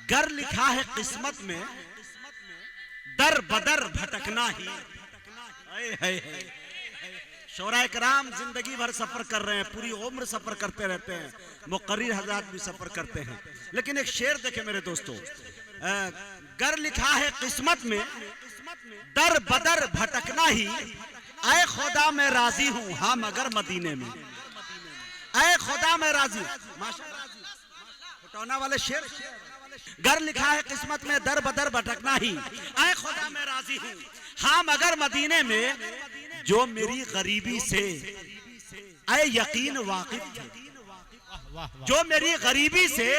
गर लिखा है किस्मत में, दर बदर भटकना ही। शोराए कराम जिंदगी भर सफर कर रहे हैं, पूरी उम्र सफर करते रहते हैं, मुकर्रिर हज़रात भी सफर करते हैं। लेकिन एक शेर देखे मेरे दोस्तों, गर लिखा है किस्मत में, दर बदर भटकना ही। ऐ खुदा मैं राजी हूं हाँ मगर मदीने में, ऐ खुदा मैं राजी। फटौना वाले शेर। गर लिखा है किस्मत में, दर बदर भटकना ही। ऐ खुदा मैं राजी हूं हाँ मगर मदीने में, जो मेरी गरीबी से ऐ यकीन वाकिफ थे, जो मेरी गरीबी से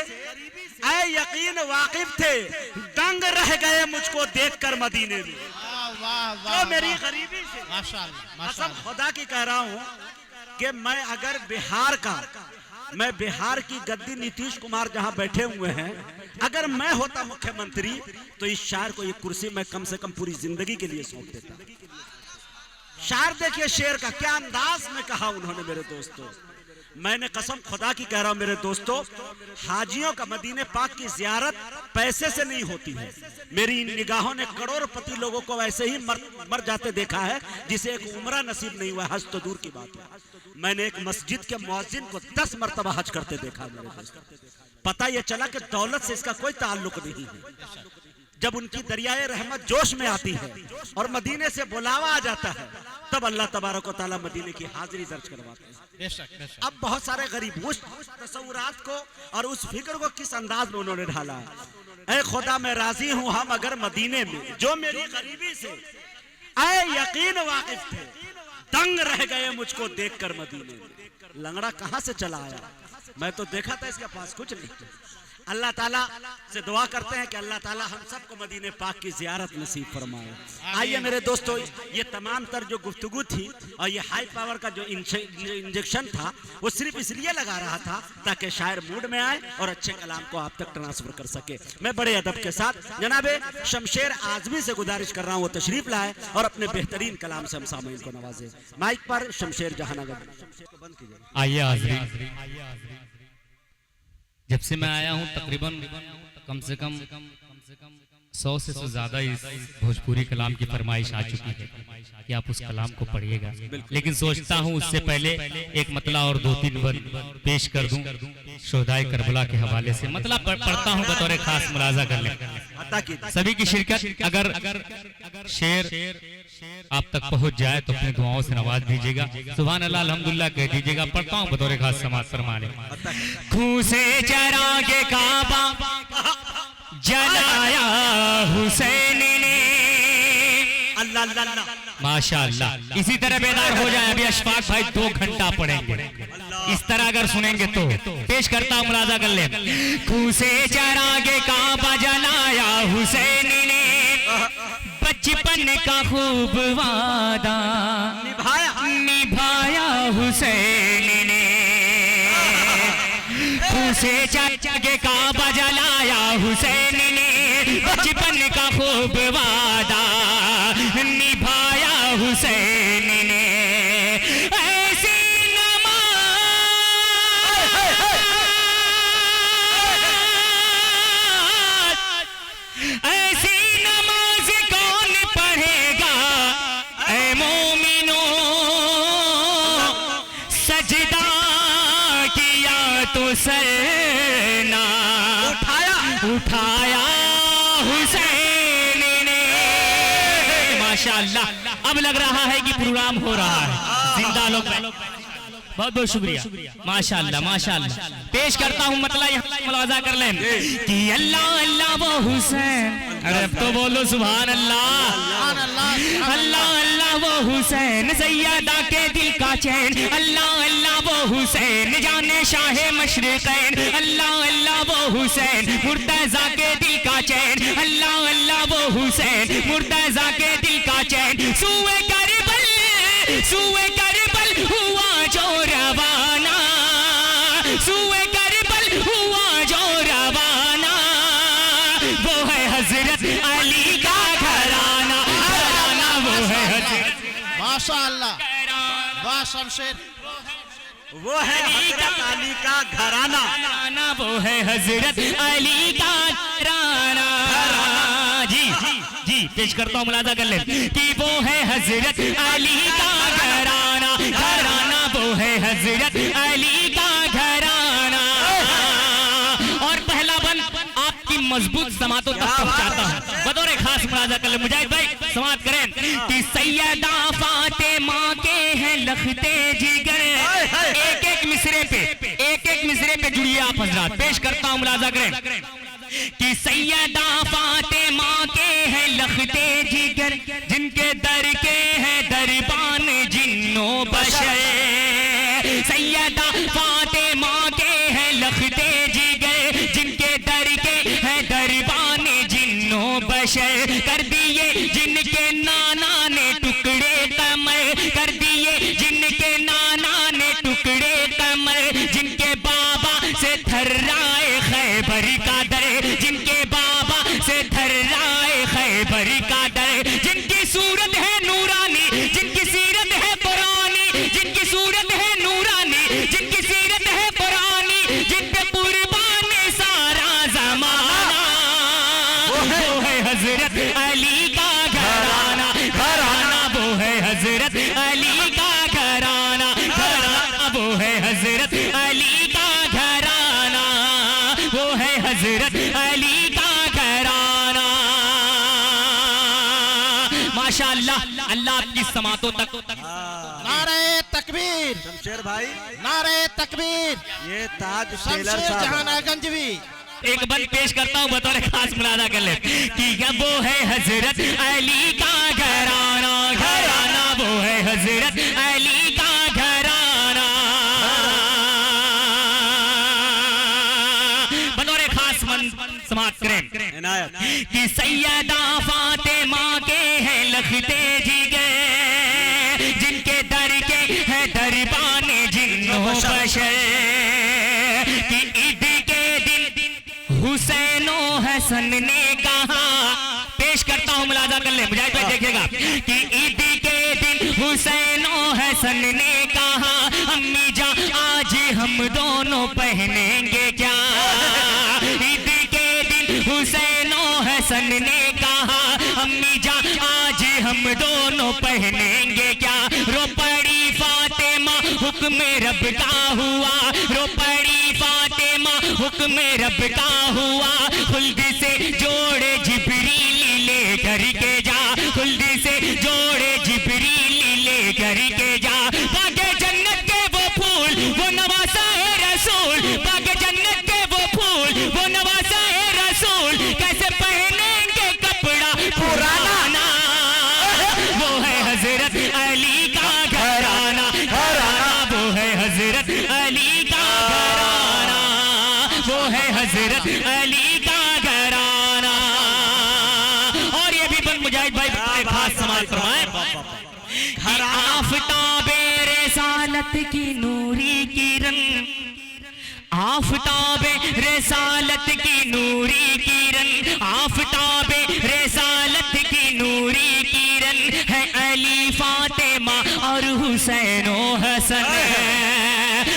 ऐ यकीन वाकिफ थे, दंग रह गए मुझको देखकर मदीने में। जो मेरी गरीबी से, कसम खुदा की कह रहा हूं कि मैं अगर बिहार का, मैं बिहार की गद्दी नीतीश कुमार जहां बैठे हुए हैं, अगर मैं होता मुख्यमंत्री तो इस शायर को ये कुर्सी मैं कम से कम पूरी जिंदगी के लिए सौंप देता। शायर देखिए शेर का क्या अंदाज में कहा उन्होंने मेरे दोस्तों। मैंने कसम खुदा की कह रहा हूं मेरे दोस्तों, हाजियों का मदीने पाक की जियारत पैसे से नहीं होती है। मेरी इन निगाहों ने करोड़पति लोगों को ऐसे ही मर जाते देखा है जिसे एक उम्रा नसीब नहीं हुआ, हज तो दूर की बात है। मैंने एक मस्जिद के मुअज्जिन को 10 मरतबा हज करते देखा मेरे दोस्तों। पता यह चला कि दौलत से इसका कोई ताल्लुक नहीं है। जब उनकी दरियाए रहमत जोश में आती है और मदीने से बुलावा आ जाता है, तब अल्लाह तबारक व तआला मदीने की हाजिरी दर्ज करवाते हैं। अब बहुत सारे गरीब उस तसव्वुरात को और उस फिक्र को किस अंदाज में उन्होंने ढाला है। ऐ खुदा मैं राजी हूं हम अगर मदीने में, जो मेरी गरीबी से ऐ यकीन वाकिफ थे, दंग रह गए मुझको देखकर मदीने में। लंगड़ा कहां से चला आया, मैं तो देखा था इसके पास कुछ नहीं। अल्लाह ताला से दुआ करते हैं कि अल्लाह ताला हम सबको मदीने पाक की जियारत नसीब फरमाए। आइए मेरे दोस्तों, ये तमाम तर जो गुफ्तगू थी और ये हाई पावर का जो इंजेक्शन था, वो सिर्फ इसलिए लगा रहा था ताकि शायर मूड में आए और अच्छे कलाम को आप तक ट्रांसफर कर सके। मैं बड़े अदब के साथ जनाबे शमशेर आजमी से गुजारिश कर रहा हूँ वो तशरीफ लाए और अपने बेहतरीन कलाम से हम सामईन को नवाजे। माइक पर शमशेर जहानगर। आइए जब से मैं आया हूं तकरीबन कम से कम 100 से ज्यादा इस भोजपुरी कलाम की फरमाइश आ चुकी है कि आप उस कलाम को पढ़िएगा। लेकिन सोचता हूं उससे पहले एक मतला और 2-3 बंद पेश कर दूं शोहदाए करबला के हवाले से। मतलब पढ़ता हूं बतौर खास मुलाजा कर लें सभी की शिरकत। अगर शेर आप तक पहुंच जाए तो अपने दुआओं से नवाज दीजिएगा। सुभान अल्लाह अल्हम्दुलिल्लाह कह दीजिएगा। पढ़ता हूं बतौर खास समाज फरमाने। खून से चरागे काबा जलाया हुसैन ने। अल्लाह अल्लाह माशाअल्लाह। इसी तरह बेदार हो जाए। अभी अशफाक भाई 2 घंटा पढ़ेंगे, इस तरह अगर सुनेंगे तो। पेश करता हूं मुलाजा कर ले। खून से चरागे काबा जलाया हुसैन ने, बचपन का खूब वादा निभाया हुसैन ने। खून से चरागे काबा जलाया हुसैन ने, बचपन का खूब वादा निभाया हुसैन ने। ऐसी नमाज कौन पढ़ेगा ऐ मोमिनो, सजदा किया तो सरना उठाया हुसैन ने। माशाअल्लाह। अब लग रहा है कि प्रोग्राम हो रहा है। जिंदा लोग बहुत बहुत शुक्रिया। माशाअल्लाह माशाअल्लाह। पेश करता हूँ मतला मुलाजा कर लें कि अल्लाह अल्लाह वो हुसैन। अरे अब तो बोलो सुभान अल्लाह। अल्लाह अल्लाह वो हुसैन सैयदा के दिल का चैन। अल्लाह अल्लाह वो हुसैन जाने शाहे मशरिकैन। अल्लाह अल्लाह वो हुसैन मुर्तजा के दिल का चैन। अल्लाह अल्लाह वो हुसैन मुर्तजा के दिल का चैन। सूए करबल हुआ जो रवाना, सूए करबल हुआ जो रवाना, वो है हजरत अली का घराना। घराना वो है हजरत। माशाअल्लाह वाह शमशेर। वो है हजरत अली का घराना, वो है हजरत अली का घराना। जी जी पेश करता हूँ, मुलाजा कर ले कि वो है हजरत अली का घराना, घराना वो है हजरत अली का घराना। और पहला बन आपकी मजबूत समातों तक पहुंचाता हूँ, बतौर खास मुलाजा कर ले मुजाहिद भाई, समात करें कि सैयदा फातिमा के हैं लखते जिगर। एक एक मिसरे पे जुड़िए आप हजरात, पेश करता हूँ, मुलाजा करें कि सैयदा फातिमा के हैं लखते जिगर, जिनके दर के हैं दरबान जिन्नो बशर। सैयदा फातिमा के हैं लखते जिगर, जिनके दर के हैं दरबान जिन्नो बशर। कर दिए जिनके नाना ने टुकड़े कमर, कर दिए जिनके नाना ने टुकड़े कमर, जिनके बाबा से थर्राए खैबर का दर, जिनके बाबा से थर्राए खैबर का दर। जिनकी सूरत है नूरानी, जिनकी सीरत है पुरानी, जिनकी सूरत है नूरानी, जिनकी सीरत है पुरानी, जिन पे कुर्बान सारा जमाना। वो है हजरत अली का घराना, घराना वो है हजरत अली का घराना, घराना वो है हजरत अली का घराना, वो है हजरत अली का घराना। माशाअल्लाह, अल्लाह आपकी समातों तक। नारे तकबीर, शमशेर भाई, नारे तकबीर, ये ताज शमशेर टेलर साहब जहानागंजवी। एक बंद पेश करता हूँ, बतौर खास मुलाजा कर ले कि वो है हजरत अली का घराना, घराना वो है हजरत अली का घराना। बतौर खास समात करें इनायत कि सैयदा फातिमा के हैं लखते जिगर, जिनके दर के हैं दरबान जिन्नो बशर। कि ईद के दिन हुसैनो हसन ने कहा, पेश करता हूँ, मुलाजा कर ले मुजाहिद भाई देखिएगा कि ईद के दिन हुसैनो हसन ने कहा, अम्मी जा आज हम दोनों पहनेंगे क्या। ईद के दिन हुसैनो हसन ने कहा, अम्मी जा आज हम दोनों पहनेंगे क्या। रो पड़ी फातिमा हुक्म रब का हुआ, रो पड़ी फातिमा हुक्म रब का हुआ। खुल्द से जोड़े जिब्रील ले घर के जा, खुल्द से जोड़े जिब्रील ले घर के जा। बागे जन्नत के वो फूल वो नवासा है रसूल, बागे जन्नत के वो फूल वो नवासा है रसूल। कैसे पहनेंगे कपड़ा पुराना, वो है हजरत अली का घराना, घराना वो है हजरत अली का घराना, वो है हजरत अली का घराना। और ये भी बन मुजाहिद भाई खास समाज फरमाए, आफताबे रिसालत की नूरी किरण, आफताबे रिसालत की नूरी किरण, आफताबे रिसालत की नूरी किरण है अली फातिमा और हुसैनो हसन।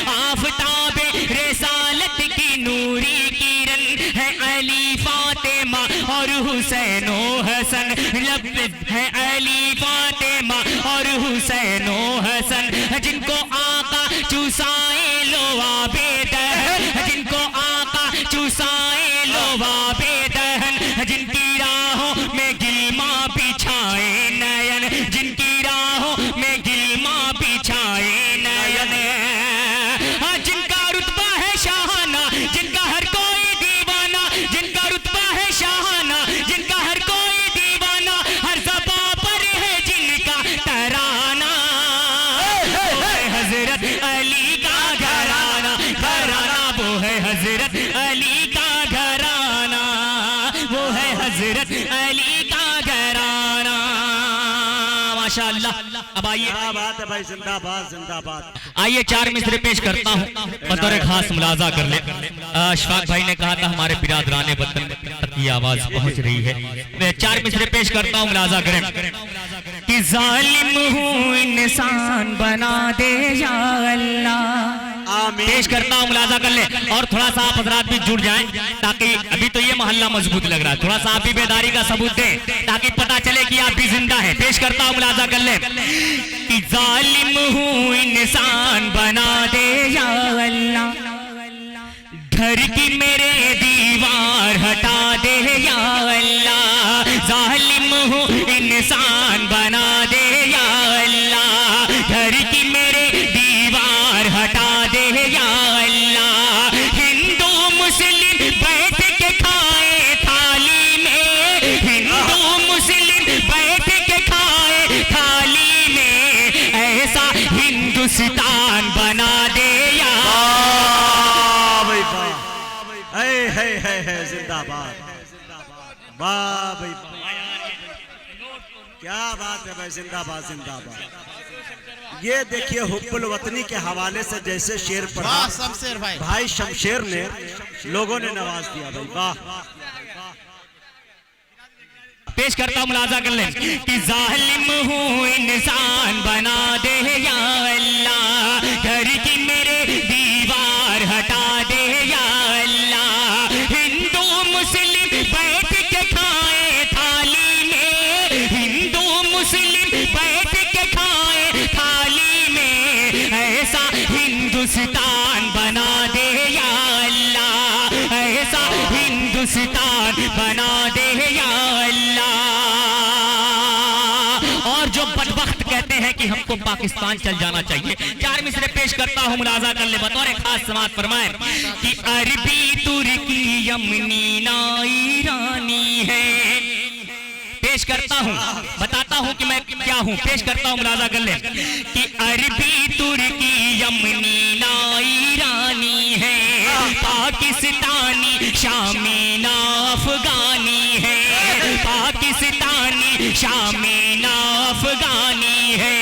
आफताबे रिसालत की नूरी किरण है अली फातिमा और हुसैनो हसन। लब है अली फातिमा और हुसैनो हसन, जिनको आका चुसाए लो आबेदहन, जिनको आका चुसाए लो आबेदहन, जिनकी राहों में गिलमा बिछाए नयन, जिनकी राहों में गिलमा बिछाए नयन। जिनका रुतबा है शाहाना, जिनका हर कोई दीवाना, जिनका रुतबा है शाहाना, जिनका हर कोई दीवाना, हर ज़बां पर है जिनका तराना। वो है हजरत अली का घराना, घराना वो है हजरत अली का घराना, वो है हजरत अली का घराना। माशाअल्लाह। अब आइए, क्या बात है भाई, जिंदाबाद जिंदाबाद। आइए चार मिसरे पेश करता हूँ, बतौर खास मुलाजा कर ले। अशफाक भाई ने कहा था हमारे बिरादराने वतन तक की आवाज पहुंच रही है, मैं चार मिसरे पेश करता हूँ, मुलाजा करें कि जालिम हूँ इंसान बना दे या अल्लाह, आमीन। पेश करता हूँ, मुलाजा कर ले। और थोड़ा सा आप हजरात भी जुड़ जाएं, ताकि अभी तो ये मोहल्ला मजबूत लग रहा है, थोड़ा सा आप भी बेदारी का सबूत दें ताकि पता चले कि आप भी जिंदा हैं। पेश करता हूँ, मुलाजा कर ले। कि जालिम हूँ इंसान बना दे या अल्लाह, घर की मेरे दीवार हटा दे या अल्लाह। जालिम हूँ इंसान बना दे या अल्लाह, घर की मेरे दीवार हटा दे या अल्लाह। हिंदू मुस्लिम बैठ के खाए थाली में, हिंदू मुस्लिम बैठ के खाए थाली में, ऐसा हिंदुस्तान बना दे या है जिंदाबाद। वाह भाई, क्या बात है भाई, जिंदाबाद जिंदाबाद। ये देखिए हुब्बुल वतनी के हवाले से जैसे शेर पढ़ा वाह शमशेर भाई, भाई शमशेर ने, लोगों ने नवाज दिया भाई, वाह। पेश करता हूं, मुलाजा कर ले। कि जालिम हूँ इंसान बना दे या अल्लाह, घर की मेरे दीवार हटा दे या अल्लाह। हिंदू मुस्लिम बैठ के खाए थाली में, हिंदू मुस्लिम बैठ के खाए थाली में, ऐसा हिंदुस्तान बना दे या अल्लाह, ऐसा हिंदुस्तान बना दे या अल्लाह। और जो बदबख्त कहते हैं कि हमको पाकिस्तान चल जाना चाहिए, 4 मिसरे पेश करता हूं, मुलाजा कर ले। बतौर खास समात फरमाए कि अरबी तुर्की यमनी ना ईरानी है। पेश करता हूं, बताता हूं कि मैं क्या हूं। पेश करता हूं, मुलाजा कर ले। कि अरबी तुर्की यमनी ना ईरानी है, पाकिस्तानी शामी ना अफगानी है, पाकिस्तानी शामी ना अफगानी है।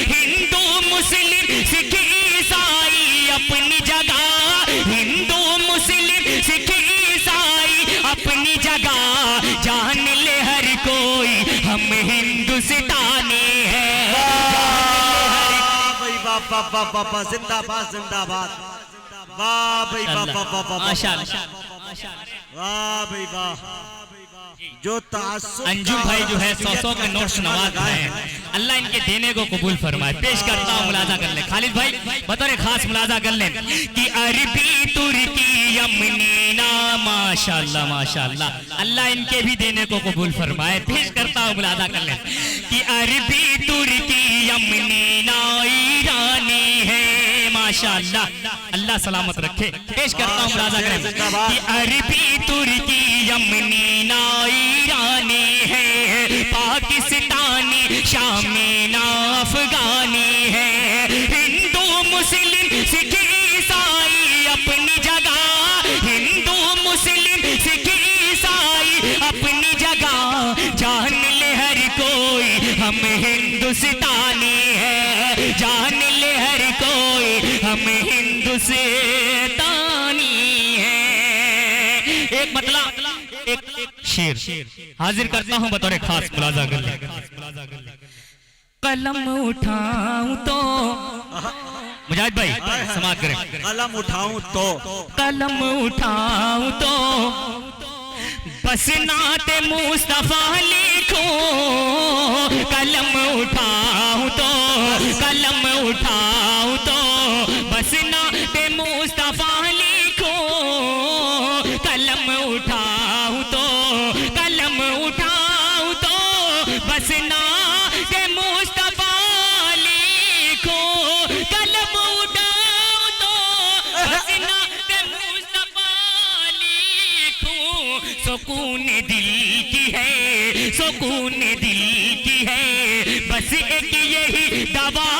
हिंदू मुस्लिम सिख ईसाई अपनी जगह, हिंदू मुस्लिम सिख ईसाई अपनी जगह, जान ले हर कोई हम हिंदुस्तानी है। वाह जिंदाबाद जिंदाबाद, वाह भाई वाह वाह वाह वाह, माशाअल्लाह। वाह भाई वाह। जो तासुब अंजुम भाई जो है 100 के नोट नवाज हैं, अल्लाह इनके देने को कबूल फरमाए। पेश करता हूँ, मुलाजा कर ले। खालिद भाई बतौर खास मुलाजा कर ले। कि अरबी तुर्की यमनी ना, माशाअल्लाह माशाअल्लाह, अल्लाह इनके भी देने को कबूल फरमाए। पेश करता हूँ, मुलाजा कर ले। कि अरबी तुर्की यमनी ना ईरानी है, माशाअल्लाह, अल्लाह सलामत रखे। पेश करता हूँ, मुलाजा कर ले। कि अरबी तुर्की यमनी ना ईरानी है, पाकिस्तानी शामी ना अफगानी है। हिंदू मुस्लिम सिख ईसाई अपनी जगह, हिंदू मुस्लिम सिख ईसाई अपनी जगह, जान ले हर कोई हम हिंदुस्तानी है, जान ले हर कोई हम हिंदुस्तानी है। एक मतलब एक शेर हाजिर करता हूं बतौर खास, मुलाजा कर ले। कलम उठाऊं तो, मुजाहिद भाई समाअत करें। कलम उठाऊं तो, कलम उठाऊं तो बस नाते मुस्तफा लिखूं, कलम उठाऊं तो, कलम उठाऊं तो बस नाते मुस्तफा लिखूं, कलम उठाऊं तो, कलम उठाऊं तो बस नाते मुस्तफा लिखूं, कलम उठाऊं तो बस नाते मुस्तफा लिखूं। सुकून दिल की है, सुकून दिल की है, बस एक यही दवा